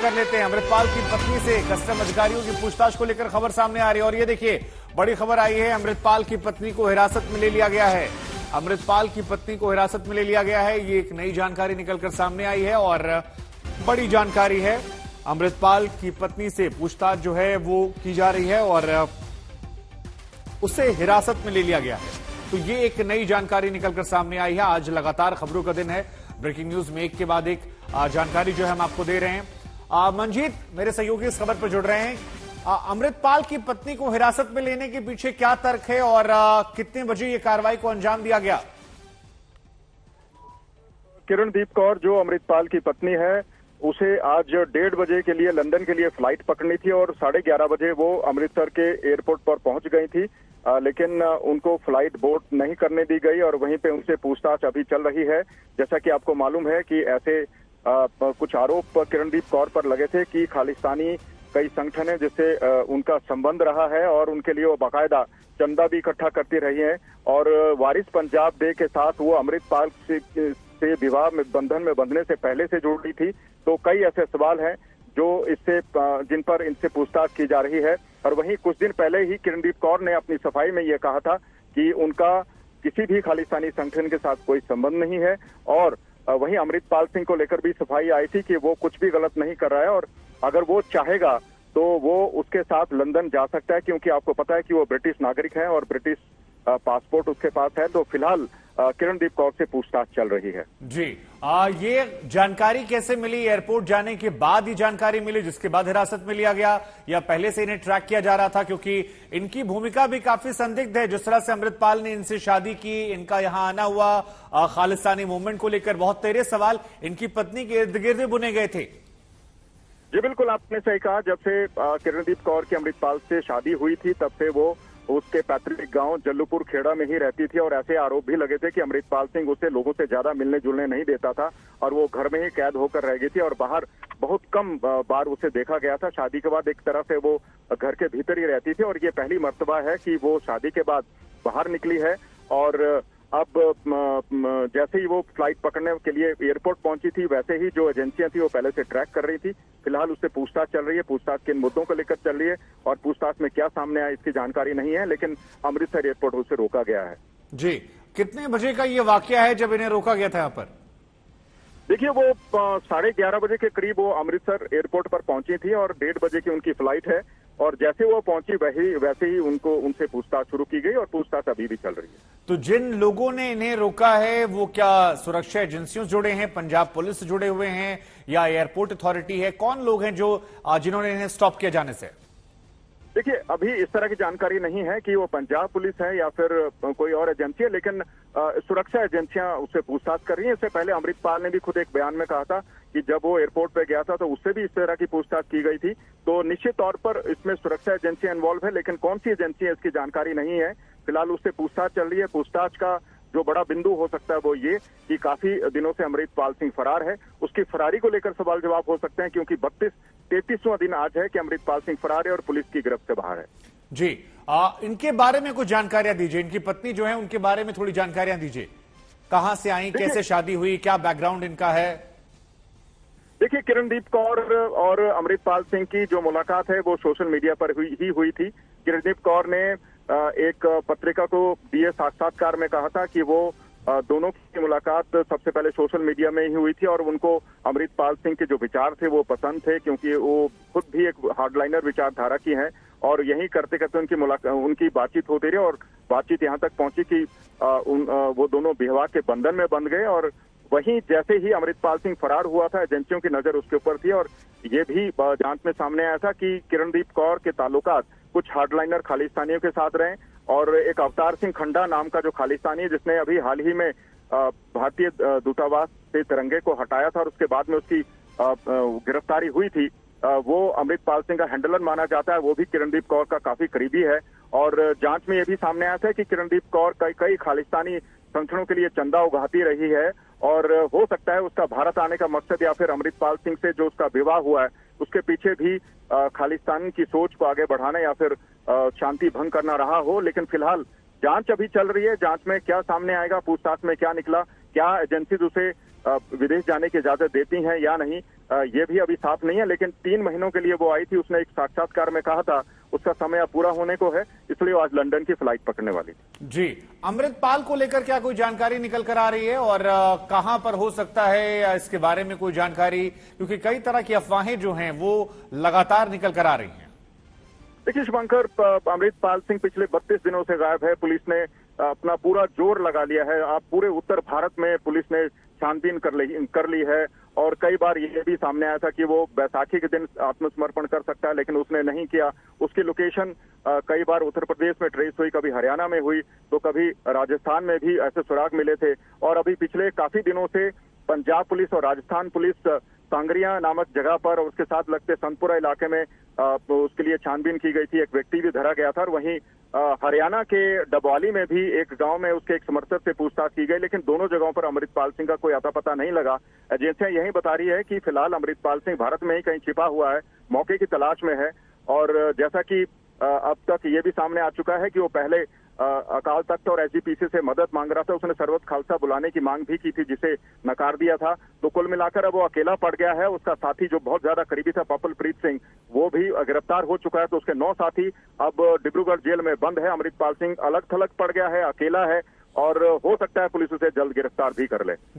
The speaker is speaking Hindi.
कर लेते हैं। अमृतपाल की पत्नी से कस्टम अधिकारियों की पूछताछ को लेकर खबर सामने आ रही है और ये देखिए बड़ी खबर आई है। अमृतपाल की पत्नी को हिरासत में ले लिया गया है। अमृतपाल की पत्नी को हिरासत में ले लिया गया है। ये एक नई जानकारी निकलकर सामने आई है और बड़ी जानकारी है। अमृतपाल की पत्नी से पूछताछ जो है वो की जा रही है और उसे हिरासत में ले लिया गया है। तो ये एक नई जानकारी निकलकर सामने आई है। आज लगातार खबरों का दिन है। ब्रेकिंग न्यूज में एक के बाद एक जानकारी जो है हम आपको दे रहे हैं। मंजीत मेरे सहयोगी इस खबर पर जुड़ रहे हैं। अमृतपाल की पत्नी को हिरासत में लेने के पीछे क्या तर्क है और कितने बजे ये कार्रवाई को अंजाम दिया गया? किरणदीप कौर जो अमृतपाल की पत्नी है, उसे आज 1:30 बजे के लिए लंदन के लिए फ्लाइट पकड़नी थी और 11:30 बजे वो अमृतसर के एयरपोर्ट पर पहुंच गई थी। लेकिन उनको फ्लाइट बोर्ड नहीं करने दी गई और वहीं पे उनसे पूछताछ अभी चल रही है। जैसा कि आपको मालूम है कि ऐसे कुछ आरोप किरणदीप कौर पर लगे थे कि खालिस्तानी कई संगठन है जिससे उनका संबंध रहा है और उनके लिए वो बाकायदा चंदा भी इकट्ठा करती रही हैं और वारिस पंजाब डे के साथ वो अमृतपाल से विवाह में बंधन में बंधने से पहले से जुड़ रही थी। तो कई ऐसे सवाल हैं जो जिन पर इनसे पूछताछ की जा रही है। और वहीं कुछ दिन पहले ही किरणदीप कौर ने अपनी सफाई में ये कहा था कि उनका किसी भी खालिस्तानी संगठन के साथ कोई संबंध नहीं है। और वहीं अमृतपाल सिंह को लेकर भी सफाई आई थी कि वो कुछ भी गलत नहीं कर रहा है और अगर वो चाहेगा तो वो उसके साथ लंदन जा सकता है, क्योंकि आपको पता है कि वो ब्रिटिश नागरिक है और ब्रिटिश पासपोर्ट उसके पास है। तो फिलहाल किरणदीप कौर से पूछताछ चल रही है। जी, ये जानकारी कैसे मिली? एयरपोर्ट जाने के बाद ही जानकारी मिली जिसके बाद हिरासत में लिया गया या पहले से इन्हें ट्रैक किया जा रहा था? क्योंकि इनकी भूमिका भी काफी संदिग्ध है। जिस तरह से अमृतपाल ने इनसे शादी की, इनका यहां आना हुआ, खालिस्तानी मूवमेंट को लेकर बहुत तेरे सवाल इनकी पत्नी के इर्द गिर्द बुने गए थे। जी बिल्कुल, आपने सही कहा। जब से किरणदीप कौर की अमृतपाल से शादी हुई थी तब से वो उसके पैतृक गांव जल्लूपुर खेड़ा में ही रहती थी और ऐसे आरोप भी लगे थे कि अमृतपाल सिंह उसे लोगों से ज्यादा मिलने जुलने नहीं देता था और वो घर में ही कैद होकर रह गई थी और बाहर बहुत कम बार उसे देखा गया था। शादी के बाद एक तरह से वो घर के भीतर ही रहती थी और ये पहली मर्तबा है कि वो शादी के बाद बाहर निकली है। और अब जैसे ही वो फ्लाइट पकड़ने के लिए एयरपोर्ट पहुंची थी वैसे ही जो एजेंसियां थी वो पहले से ट्रैक कर रही थी। फिलहाल उससे पूछताछ चल रही है। पूछताछ किन मुद्दों को लेकर चल रही है और पूछताछ में क्या सामने आया इसकी जानकारी नहीं है, लेकिन अमृतसर एयरपोर्ट उसे रोका गया है। जी, कितने बजे का ये वाकया है जब इन्हें रोका गया था यहाँ पर? देखिए, वो 11:30 बजे के करीब वो अमृतसर एयरपोर्ट पर पहुंची थी और 1:30 बजे की उनकी फ्लाइट है और जैसे वो पहुंची वैसे ही उनसे पूछताछ शुरू की गई और पूछताछ अभी भी चल रही है। तो जिन लोगों ने इन्हें रोका है वो क्या सुरक्षा एजेंसियों से जुड़े हैं, पंजाब पुलिस से जुड़े हुए हैं या एयरपोर्ट अथॉरिटी है? कौन लोग हैं जो जिन्होंने इन्हें स्टॉप किया जाने से? देखिए, अभी इस तरह की जानकारी नहीं है कि वो पंजाब पुलिस है या फिर कोई और एजेंसी है, लेकिन सुरक्षा एजेंसियां उससे पूछताछ कर रही हैं। इससे पहले अमृतपाल ने भी खुद एक बयान में कहा था कि जब वो एयरपोर्ट पे गया था तो उससे भी इस तरह की पूछताछ की गई थी। तो निश्चित तौर पर इसमें सुरक्षा एजेंसियां इन्वॉल्व है, लेकिन कौन सी एजेंसी है इसकी जानकारी नहीं है। फिलहाल उससे पूछताछ चल रही है। पूछताछ का जो बड़ा बिंदु हो सकता है वो ये कि काफी दिनों से अमृतपाल सिंह फरार है, उसकी फरारी को लेकर सवाल जवाब हो सकते हैं, क्योंकि 33वां दिन आज है कि अमृतपाल सिंह फरार है और पुलिस की गिरफ्त से बाहर है। जी, इनके बारे में कुछ जानकारियां दीजिए। इनकी पत्नी जो है उनके बारे में थोड़ी जानकारियां दीजिए। कहां से आई, कैसे शादी हुई, क्या बैकग्राउंड इनका है? देखिए, किरणदीप कौर और अमृतपाल सिंह की जो मुलाकात है वो सोशल मीडिया पर हुई थी। किरणदीप कौर ने एक पत्रिका को दिए साक्षात्कार में कहा था कि वो दोनों की मुलाकात सबसे पहले सोशल मीडिया में ही हुई थी और उनको अमृतपाल सिंह के जो विचार थे वो पसंद थे, क्योंकि वो खुद भी एक हार्डलाइनर विचारधारा की हैं और यही करते करते उनकी बातचीत होती रही और बातचीत यहाँ तक पहुंची कि वो दोनों विवाह के बंधन में बंध गए। और वहीं जैसे ही अमृतपाल सिंह फरार हुआ था, एजेंसियों की नजर उसके ऊपर थी और ये भी जांच में सामने आया था कि किरणदीप कौर के ताल्लुकात कुछ हार्डलाइनर खालिस्तानियों के साथ रहे और एक अवतार सिंह खंडा नाम का जो खालिस्तानी है जिसने अभी हाल ही में भारतीय दूतावास से तिरंगे को हटाया था और उसके बाद में उसकी गिरफ्तारी हुई थी, वो अमृतपाल सिंह का हैंडलर माना जाता है। वो भी किरणदीप कौर का काफी करीबी है और जांच में यह भी सामने आया था कि किरणदीप कौर कई खालिस्तानी संगठनों के लिए चंदा उगाती रही है और हो सकता है उसका भारत आने का मकसद या फिर अमृतपाल सिंह से जो उसका विवाह हुआ है उसके पीछे भी खालिस्तान की सोच को आगे बढ़ाना या फिर शांति भंग करना रहा हो। लेकिन फिलहाल जांच अभी चल रही है। जांच में क्या सामने आएगा, पूछताछ में क्या निकला, क्या एजेंसी उसे विदेश जाने की इजाजत देती हैं या नहीं, ये भी अभी साफ नहीं है। लेकिन 3 महीनों के लिए वो आई थी, उसने एक साक्षात्कार में कहा था उसका समय अब पूरा होने को है, इसलिए वो आज लंदन की फ्लाइट पकड़ने वाली थी। जी, अमृतपाल को लेकर क्या कोई जानकारी निकल कर आ रही है और कहां पर हो सकता है या इसके बारे में कोई जानकारी, क्योंकि कई तरह की अफवाहें जो हैं वो लगातार निकल कर आ रही हैं। देखिए शुभंकर, अमृतपाल सिंह पिछले 32 दिनों से गायब है। पुलिस ने अपना पूरा जोर लगा लिया है। आप पूरे उत्तर भारत में पुलिस ने छानबीन कर ली है और कई बार ये भी सामने आया था कि वो बैसाखी के दिन आत्मसमर्पण कर सकता है, लेकिन उसने नहीं किया। उसकी लोकेशन कई बार उत्तर प्रदेश में ट्रेस हुई, कभी हरियाणा में हुई, तो कभी राजस्थान में भी ऐसे सुराग मिले थे। और अभी पिछले काफी दिनों से पंजाब पुलिस और राजस्थान पुलिस सांगरिया नामक जगह पर और उसके साथ लगते संतपुरा इलाके में उसके लिए छानबीन की गई थी। एक व्यक्ति भी धरा गया था और वहीं हरियाणा के डबवाली में भी एक गांव में उसके एक समर्थक से पूछताछ की गई, लेकिन दोनों जगहों पर अमृतपाल सिंह का कोई अता पता नहीं लगा। एजेंसियां यही बता रही है कि फिलहाल अमृतपाल सिंह भारत में ही कहीं छिपा हुआ है, मौके की तलाश में है। और जैसा कि अब तक ये भी सामने आ चुका है कि वो पहले अकाल तख्त और एसजीपीसी से मदद मांग रहा था। उसने सर्वत खालसा बुलाने की मांग भी की थी, जिसे नकार दिया था। तो कुल मिलाकर अब वो अकेला पड़ गया है। उसका साथी जो बहुत ज्यादा करीबी था पपल प्रीत सिंह, वो भी गिरफ्तार हो चुका है। तो उसके 9 साथी अब डिब्रूगढ़ जेल में बंद है। अमृतपाल सिंह अलग थलग पड़ गया है, अकेला है और हो सकता है पुलिस उसे जल्द गिरफ्तार भी कर ले।